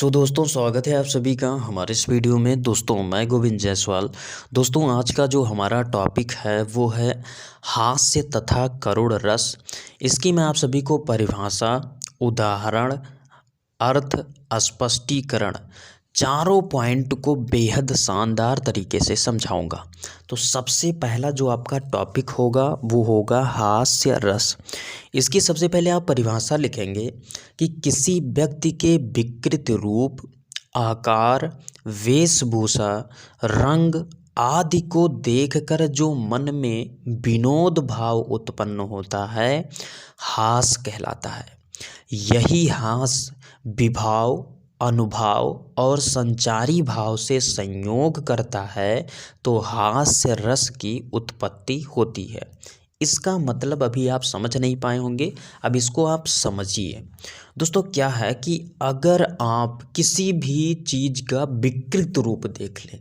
दोस्तों स्वागत है आप सभी का हमारे इस वीडियो में। दोस्तों मैं गोविंद जायसवाल। दोस्तों आज का जो हमारा टॉपिक है वो है हास्य तथा करुण रस। इसकी मैं आप सभी को परिभाषा, उदाहरण, अर्थ, स्पष्टीकरण चारों पॉइंट को बेहद शानदार तरीके से समझाऊंगा। तो सबसे पहला जो आपका टॉपिक होगा वो होगा हास्य रस। इसकी सबसे पहले आप परिभाषा लिखेंगे कि किसी व्यक्ति के विकृत रूप, आकार, वेशभूषा, रंग आदि को देखकर जो मन में विनोद भाव उत्पन्न होता है, हास कहलाता है। यही हास विभाव, अनुभाव और संचारी भाव से संयोग करता है तो हास्य रस की उत्पत्ति होती है। इसका मतलब अभी आप समझ नहीं पाए होंगे, अब इसको आप समझिए। दोस्तों क्या है कि अगर आप किसी भी चीज़ का विकृत रूप देख लें,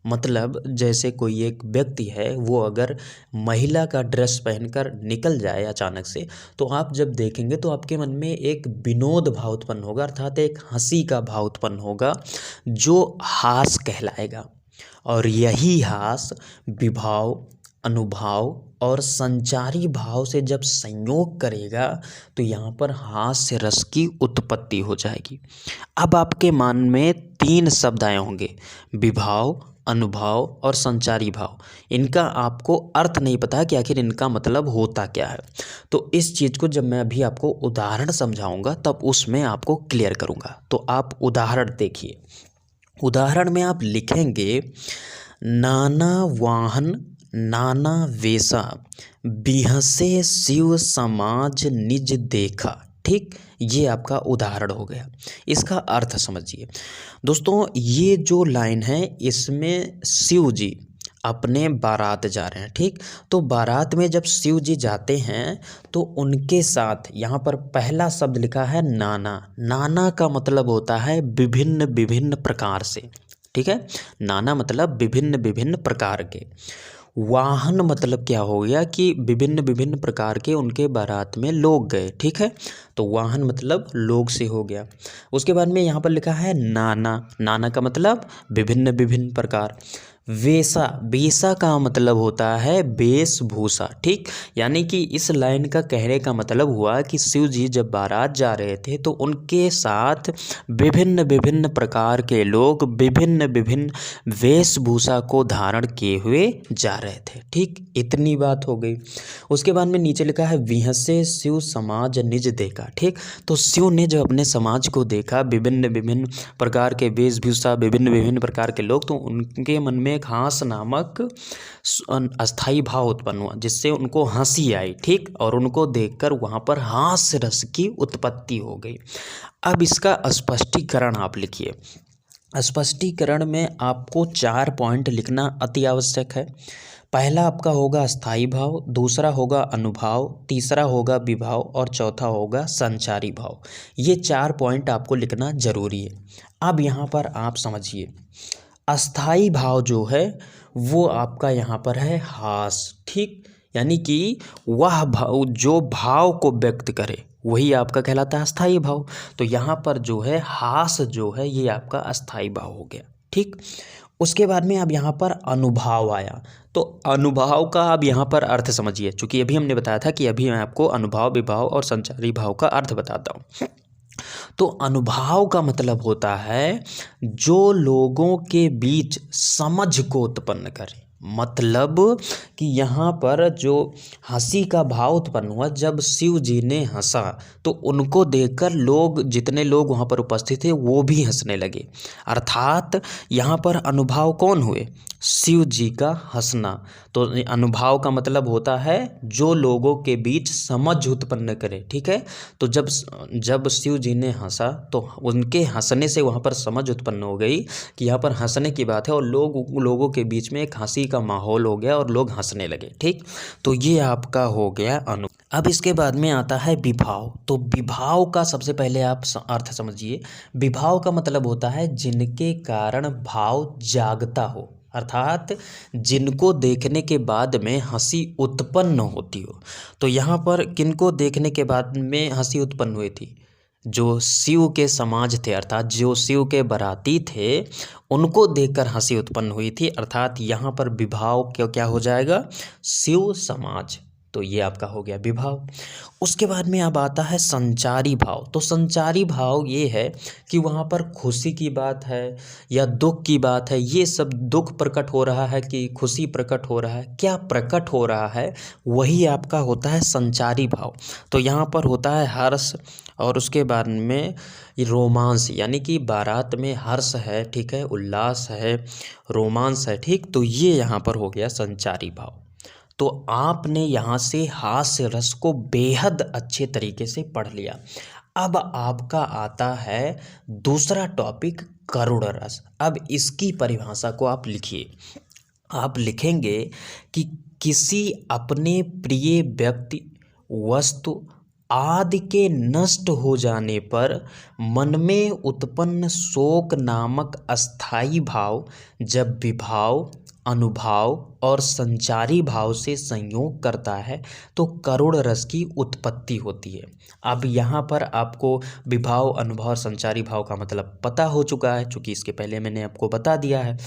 मतलब जैसे कोई एक व्यक्ति है वो अगर महिला का ड्रेस पहनकर निकल जाए अचानक से, तो आप जब देखेंगे तो आपके मन में एक विनोद भाव उत्पन्न होगा, अर्थात एक हंसी का भाव उत्पन्न होगा जो हास कहलाएगा। और यही हास विभाव, अनुभाव और संचारी भाव से जब संयोग करेगा तो यहाँ पर हास्य रस की उत्पत्ति हो जाएगी। अब आपके मन में तीन शब्द आए होंगे, विभाव, अनुभाव और संचारी भाव। इनका आपको अर्थ नहीं पता कि आखिर इनका मतलब होता क्या है। तो इस चीज़ को जब मैं अभी आपको उदाहरण समझाऊंगा तब उसमें आपको क्लियर करूंगा। तो आप उदाहरण देखिए। उदाहरण में आप लिखेंगे, नाना वाहन नाना वेशा, बिहसे शिव समाज निज देखा। ठीक, ये आपका उदाहरण हो गया। इसका अर्थ समझिए। दोस्तों ये जो लाइन है इसमें शिव जी अपने बारात जा रहे हैं। ठीक, तो बारात में जब शिव जी जाते हैं तो उनके साथ यहाँ पर पहला शब्द लिखा है नाना। नाना का मतलब होता है विभिन्न विभिन्न प्रकार से। ठीक है, नाना मतलब विभिन्न विभिन्न प्रकार के। वाहन मतलब क्या हो गया कि विभिन्न विभिन्न प्रकार के उनके बारात में लोग गए। ठीक है, तो वाहन मतलब लोग से हो गया। उसके बाद में यहाँ पर लिखा है नाना। नाना का मतलब विभिन्न विभिन्न प्रकार। वेशा, वेशा का मतलब होता है वेशभूषा। ठीक, यानी कि इस लाइन का कहने का मतलब हुआ कि शिव जी जब बारात जा रहे थे तो उनके साथ विभिन्न विभिन्न प्रकार के लोग विभिन्न विभिन्न वेशभूषा को धारण किए हुए जा रहे थे। ठीक, इतनी बात हो गई। उसके बाद में नीचे लिखा है विहसे शिव समाज निज देखा। ठीक, तो शिव ने जब अपने समाज को देखा, विभिन्न विभिन्न प्रकार के वेशभूषा, विभिन्न विभिन्न प्रकार के लोग, तो उनके मन में एक हास नामक अस्थाई भाव उत्पन्न हुआ जिससे उनको हंसी आई। ठीक, और उनको देखकर वहाँ पर हास्य रस की उत्पत्ति हो गई। अब इसका स्पष्टीकरण आप लिखिए। स्पष्टीकरण में आपको 4 पॉइंट लिखना अति आवश्यक है। पहला आपका होगा स्थायी भाव, दूसरा होगा अनुभाव, तीसरा होगा विभाव और चौथा होगा संचारी भाव। ये 4 पॉइंट आपको लिखना जरूरी है। अब यहाँ पर आप समझिए, अस्थाई भाव जो है वो आपका यहाँ पर है हास। ठीक, यानी कि वह भाव जो भाव को व्यक्त करे वही आपका कहलाता है अस्थाई भाव। तो यहाँ पर जो है हास जो है ये आपका अस्थाई भाव हो गया। ठीक, उसके बाद में अब यहाँ पर अनुभाव आया। तो अनुभाव का अब यहाँ पर अर्थ समझिए, चूँकि अभी हमने बताया था कि अभी मैं आपको अनुभाव, विभाव और संचारी भाव का अर्थ बताता हूँ। तो अनुभाव का मतलब होता है जो लोगों के बीच समझ को उत्पन्न करे। मतलब कि यहाँ पर जो हंसी का भाव उत्पन्न हुआ, जब शिव जी ने हंसा तो उनको देखकर लोग, जितने लोग वहाँ पर उपस्थित थे वो भी हंसने लगे। अर्थात यहाँ पर अनुभाव कौन हुए? शिव जी का हंसना। तो अनुभाव का मतलब होता है जो लोगों के बीच समझ उत्पन्न करे। ठीक है, तो जब शिव जी ने हंसा तो उनके हंसने से वहाँ पर समझ उत्पन्न हो गई कि यहाँ पर हंसने की बात है, और लोगों के बीच में एक हंसी का माहौल हो गया और लोग हंसने लगे। ठीक, तो ये आपका हो गया अनु। अब इसके बाद में आता है विभाव। तो विभाव का सबसे पहले आप अर्थ समझिए। विभाव का मतलब होता है जिनके कारण भाव जागता हो, अर्थात जिनको देखने के बाद में हंसी उत्पन्न होती हो। तो यहाँ पर किनको देखने के बाद में हंसी उत्पन्न हुई थी? जो शिव के समाज थे, अर्थात जो शिव के बाराती थे, उनको देखकर हंसी उत्पन्न हुई थी। अर्थात यहाँ पर विभाव क्या हो जाएगा, शिव समाज। तो ये आपका हो गया विभाव। उसके बाद में अब आता है संचारी भाव। तो संचारी भाव ये है कि वहाँ पर खुशी की बात है या दुख की बात है, ये सब दुख प्रकट हो रहा है कि खुशी प्रकट हो रहा है, क्या प्रकट हो रहा है, वही आपका होता है संचारी भाव। तो यहाँ पर होता है हर्ष, और उसके बाद में रोमांस, यानी कि बारात में हर्ष है, ठीक है, उल्लास है, रोमांस है, ठीक। तो ये यहाँ पर हो गया संचारी भाव। तो आपने यहाँ से हास्य रस को बेहद अच्छे तरीके से पढ़ लिया। अब आपका आता है दूसरा टॉपिक, करुण रस। अब इसकी परिभाषा को आप लिखिए। आप लिखेंगे कि किसी अपने प्रिय व्यक्ति, वस्तु आदि के नष्ट हो जाने पर मन में उत्पन्न शोक नामक अस्थाई भाव जब विभाव, अनुभाव और संचारी भाव से संयोग करता है तो करुण रस की उत्पत्ति होती है। अब यहाँ पर आपको विभाव, अनुभव और संचारी भाव का मतलब पता हो चुका है, चूँकि इसके पहले मैंने आपको बता दिया है।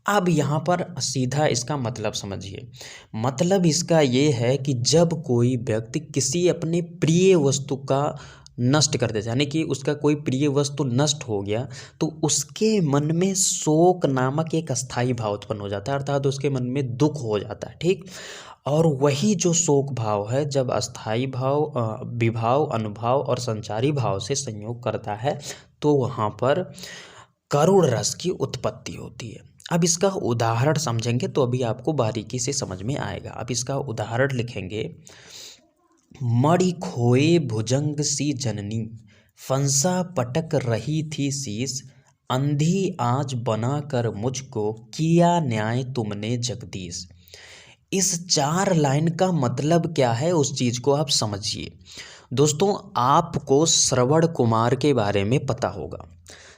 अब यहाँ पर सीधा इसका मतलब समझिए। मतलब इसका ये है कि जब कोई व्यक्ति किसी अपने प्रिय वस्तु का नष्ट कर देता है, यानी कि उसका कोई प्रिय वस्तु नष्ट हो गया, तो उसके मन में शोक नामक एक अस्थाई भाव उत्पन्न हो जाता है, अर्थात उसके मन में दुख हो जाता है, ठीक। और वही जो शोक भाव है जब अस्थाई भाव, विभाव, अनुभाव और संचारी भाव से संयोग करता है तो वहाँ पर करुण रस की उत्पत्ति होती है। अब इसका उदाहरण समझेंगे तो अभी आपको बारीकी से समझ में आएगा। अब इसका उदाहरण लिखेंगे, मणि खोए भुजंग सी जननी, फंसा पटक रही थी शीस, अंधी आज बना कर मुझको, किया न्याय तुमने जगदीश। इस 4 लाइन का मतलब क्या है उस चीज़ को आप समझिए। दोस्तों, आपको श्रवण कुमार के बारे में पता होगा।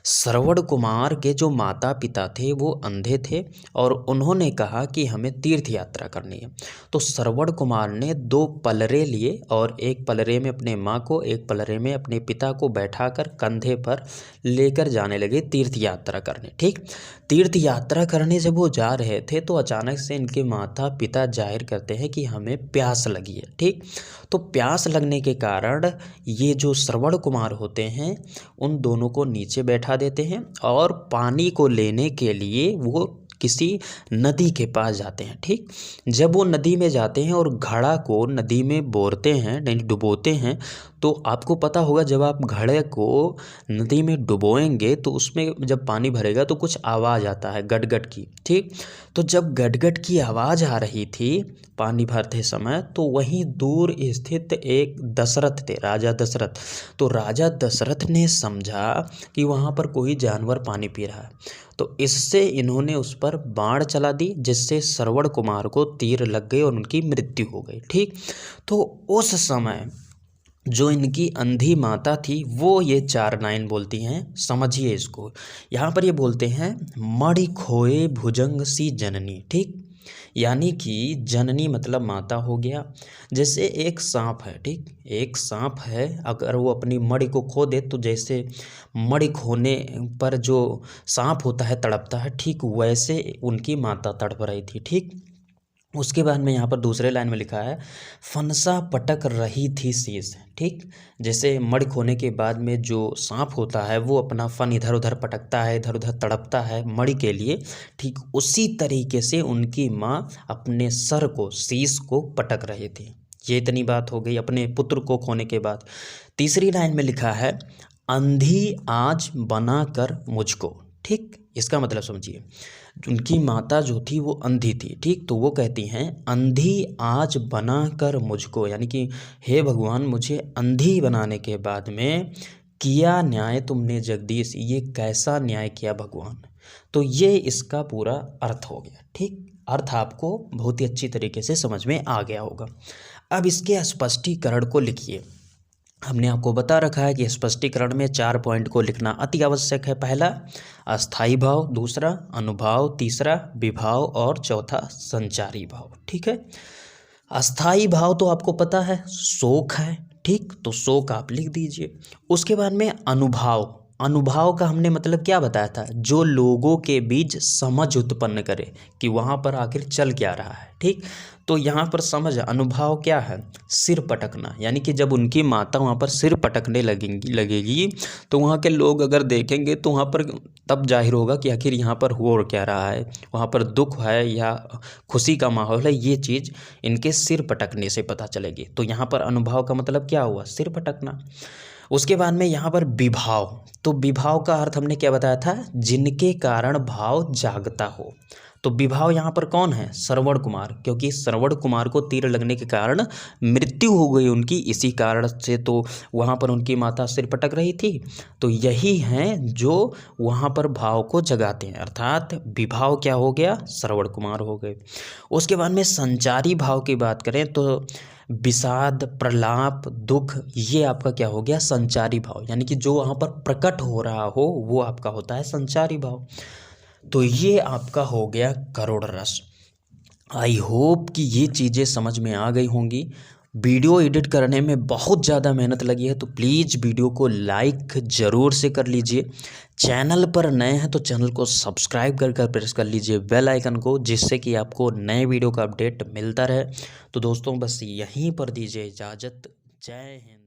श्रवण कुमार के जो माता पिता थे वो अंधे थे और उन्होंने कहा कि हमें तीर्थ यात्रा करनी है। तो श्रवण कुमार ने 2 पलरे लिए और एक पलरे में अपने माँ को, एक पलरे में अपने पिता को बैठाकर कंधे पर लेकर जाने लगे तीर्थ यात्रा करने, ठीक। तीर्थ यात्रा करने जब वो जा रहे थे तो अचानक से इनके माता पिता जाहिर करते हैं कि हमें प्यास लगी है, ठीक। तो प्यास लगने के कारण ये जो श्रवण कुमार होते हैं उन दोनों को नीचे बैठा देते हैं और पानी को लेने के लिए वो किसी नदी के पास जाते हैं, ठीक। जब वो नदी में जाते हैं और घड़ा को नदी में बोरते हैं, यानी डुबोते हैं, तो आपको पता होगा जब आप घड़े को नदी में डुबोएंगे तो उसमें जब पानी भरेगा तो कुछ आवाज़ आता है गटगट की, ठीक। तो जब गटगट की आवाज़ आ रही थी पानी भरते समय तो वहीं दूर स्थित एक दशरथ थे, राजा दशरथ। तो राजा दशरथ ने समझा कि वहाँ पर कोई जानवर पानी पी रहा है, तो इससे इन्होंने उस पर बाण चला दी, जिससे श्रवण कुमार को तीर लग गए और उनकी मृत्यु हो गई, ठीक। तो उस समय जो इनकी अंधी माता थी वो ये 4 लाइन बोलती हैं, समझिए इसको। यहाँ पर ये बोलते हैं, मणि खोए भुजंग सी जननी, ठीक। यानी कि जननी मतलब माता हो गया। जैसे एक सांप है, ठीक, एक सांप है, अगर वो अपनी मणि को खो दे तो जैसे मणि खोने पर जो सांप होता है तड़पता है, ठीक वैसे उनकी माता तड़प रही थी, ठीक। उसके बाद में यहाँ पर दूसरे लाइन में लिखा है, फंसा पटक रही थी शीश, ठीक। जैसे मणि खोने के बाद में जो सांप होता है वो अपना फन इधर उधर पटकता है, इधर उधर तड़पता है मणि के लिए, ठीक उसी तरीके से उनकी माँ अपने सर को, शीश को पटक रही थी। ये इतनी बात हो गई अपने पुत्र को खोने के बाद। तीसरी लाइन में लिखा है, अंधी आज बना कर मुझको, ठीक। इसका मतलब समझिए, उनकी माता जो थी वो अंधी थी, ठीक। तो वो कहती हैं, अंधी आज बना कर मुझको, यानी कि हे भगवान मुझे अंधी बनाने के बाद में किया न्याय तुमने जगदीश, ये कैसा न्याय किया भगवान। तो ये इसका पूरा अर्थ हो गया, ठीक। अर्थ आपको बहुत ही अच्छी तरीके से समझ में आ गया होगा। अब इसके स्पष्टीकरण को लिखिए। हमने आपको बता रखा है कि स्पष्टीकरण में 4 पॉइंट को लिखना अति आवश्यक है। पहला अस्थाई भाव, दूसरा अनुभाव, तीसरा विभाव और चौथा संचारी भाव, ठीक है। अस्थाई भाव तो आपको पता है शोक है, ठीक, तो शोक आप लिख दीजिए। उसके बाद में अनुभाव, अनुभाव का हमने मतलब क्या बताया था, जो लोगों के बीच समझ उत्पन्न करे कि वहाँ पर आखिर चल क्या रहा है। ठीक, तो यहाँ पर समझ, अनुभाव क्या है, सिर पटकना, यानी कि जब उनकी माता वहाँ पर सिर पटकने लगेगी तो वहाँ के लोग अगर देखेंगे तो वहाँ पर तब जाहिर होगा कि आखिर यहाँ पर हो क्या रहा है, वहाँ पर दुख है या खुशी का माहौल है, ये चीज़ इनके सिर पटकने से पता चलेगी। तो यहाँ पर अनुभाव का मतलब क्या हुआ, सिर पटकना। उसके बाद में यहाँ पर विभाव, तो विभाव का अर्थ हमने क्या बताया था, जिनके कारण भाव जागता हो। तो विभाव यहाँ पर कौन है, श्रवण कुमार, क्योंकि श्रवण कुमार को तीर लगने के कारण मृत्यु हो गई उनकी, इसी कारण से तो वहाँ पर उनकी माता सिर पटक रही थी। तो यही हैं जो वहाँ पर भाव को जगाते हैं, अर्थात विभाव क्या हो गया, श्रवण कुमार हो गए। उसके बाद में संचारी भाव की बात करें तो विषाद, प्रलाप, दुख, ये आपका क्या हो गया, संचारी भाव, यानी कि जो वहाँ पर प्रकट हो रहा हो वो आपका होता है संचारी भाव। तो ये आपका हो गया करुण रस। आई होप कि ये चीज़ें समझ में आ गई होंगी। वीडियो एडिट करने में बहुत ज़्यादा मेहनत लगी है, तो प्लीज़ वीडियो को लाइक ज़रूर से कर लीजिए। चैनल पर नए हैं तो चैनल को सब्सक्राइब कर प्रेस कर लीजिए बेल आइकन को, जिससे कि आपको नए वीडियो का अपडेट मिलता रहे। तो दोस्तों बस यहीं पर दीजिए इजाज़त। जय हिंद।